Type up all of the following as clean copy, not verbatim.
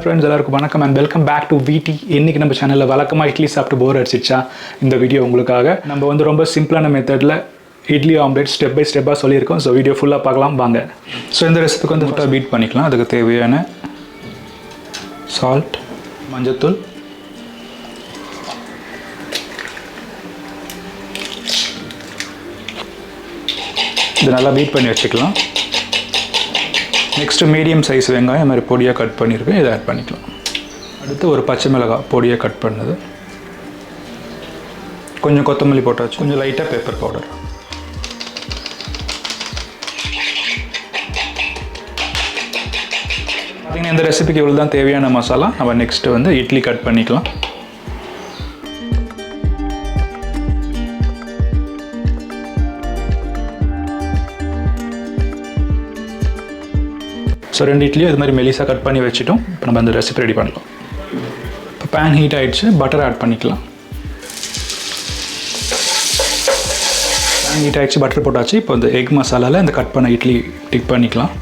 friends, எல்லாருக்கும் வணக்கம் and welcome back to VT. இன்னைக்கு நம்ம சேனல்ல வழக்கமா இட்லி சாப்பிட்டு போர் அடிச்சிச்சா இந்த வீடியோ உங்களுக்காக. நம்ம வந்து ரொம்ப சிம்பிளான மெத்தட்ல இட்லி ஆம்லெட் ஸ்டெப் பை ஸ்டெப்பா சொல்லியிருக்கோம். ஸோ வீடியோ ஃபுல்லா பார்க்கலாம் வாங்க. ஸோ இந்த ரெசிபிக்கு வந்து முட்டை பீட் பண்ணிக்கலாம். அதுக்கு தேவையான சால்ட், மஞ்சத்தூள், இது நல்லா பீட் பண்ணி வச்சுக்கலாம். நெக்ஸ்ட்டு மீடியம் சைஸ் வெங்காயம் மாதிரி பொடியாக கட் பண்ணியிருக்கேன், இதை ஆட் பண்ணிக்கலாம். அடுத்து ஒரு பச்சை மிளகாய் பொடியாக கட் பண்ணது, கொஞ்சம் கொத்தமல்லி போட்டாச்சு, கொஞ்சம் லைட்டாக பெப்பர் பவுடர். பார்த்திங்கன்னா இந்த ரெசிபிக்கு இவ்வளோ தான் தேவையான மசாலா. நம்ம நெக்ஸ்ட்டு வந்து இட்லி கட் பண்ணிக்கலாம். ஸோ 2 இட்லியும் இது மாதிரி மெலிசாக கட் பண்ணி வச்சுட்டோம். இப்போ நம்ம அந்த ரெசிபி ரெடி பண்ணலாம். இப்போ பேன் ஹீட் ஆகிடுச்சு, பட்டர் ஆட் பண்ணிக்கலாம். பேன் ஹீட் ஆகிடுச்சு, பட்டர் போட்டாச்சு. இப்போ இந்த எக் மசாலாவில் இந்த கட் பண்ண இட்லி டிப் பண்ணிக்கலாம்.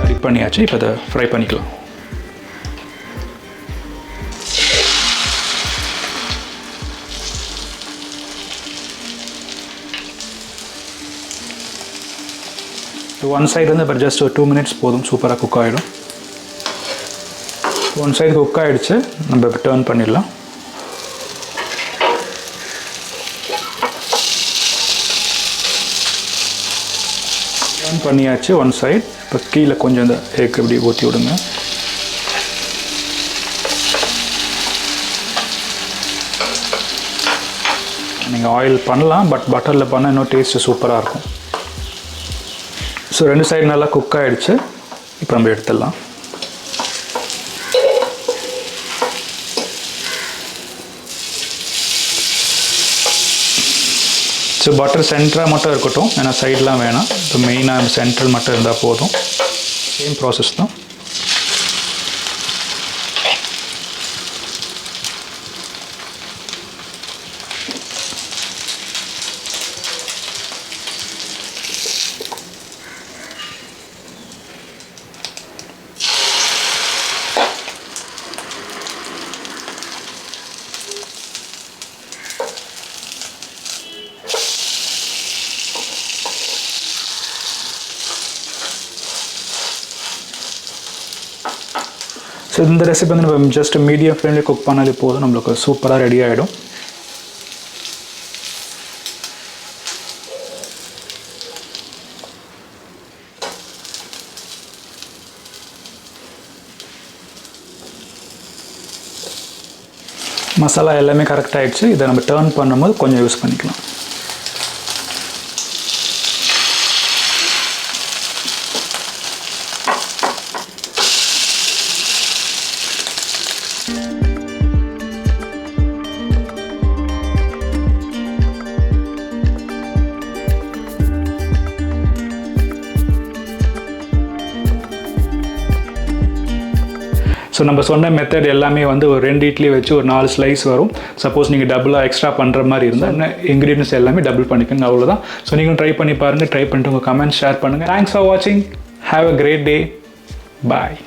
டிப் பண்ணியாச்சு, இப்போ அதை ஃப்ரை பண்ணிக்கலாம். ஒன் சைடு வந்து இப்போ ஜஸ்ட் ஒரு 2 minutes போதும், சூப்பராக குக் ஆகிடும். ஒன் சைடு குக் ஆகிடுச்சு, நம்ம இப்போ டர்ன் பண்ணிடலாம். டர்ன் பண்ணியாச்சு ஒன் சைடு. இப்போ கீழே கொஞ்சம் இந்த எக் இப்படி ஊற்றி விடுங்க. நீங்கள் ஆயில் பண்ணலாம், பட் பட்டரில் பண்ணால் இன்னும் டேஸ்ட்டு சூப்பராக இருக்கும். ஸோ 2 சைடு நல்லா குக் ஆகிடுச்சு. இப்போ நம்ம எடுத்துடலாம். ஸோ பட்டர் சென்டராக மட்டும் இருக்கட்டும், ஏன்னா சைடெலாம் வேணாம். இப்போ மெயினாக சென்ட்ரல் மட்டும் இருந்தால் போதும். சேம் ப்ராசஸ் தான். ஸோ இந்த ரெசிபி வந்து நம்ம ஜஸ்ட் மீடியம் ஃப்ளேம்லேயே குக் பண்ணாலே போதும், நம்மளுக்கு சூப்பராக ரெடி ஆகிடும். மசாலா எல்லாமே கரெக்டாக ஆகிடுச்சு. இதை நம்ம டர்ன் பண்ணும்போது கொஞ்சம் யூஸ் பண்ணிக்கலாம். ஸோ நம்ம சொன்ன மெத்தட் எல்லாமே வந்து ஒரு 2 இட்லி வச்சு ஒரு 4 ஸ்லைஸ் வரும். சப்போஸ் நீங்கள் டபுளாக எக்ஸ்ட்ரா பண்ணுற மாதிரி இருந்தால் இன்க்ரீடியன்ஸ் எல்லாமே டபுள் பண்ணிக்கோங்க, அவ்வளோதான். ஸோ நீங்களும் ட்ரை பண்ணி பாருங்கள். ட்ரை பண்ணிட்டு உங்கள் கமெண்ட் ஷேர் பண்ணுங்கள். தேங்க்ஸ் ஃபார் வாட்சிங். Have a great day. Bye.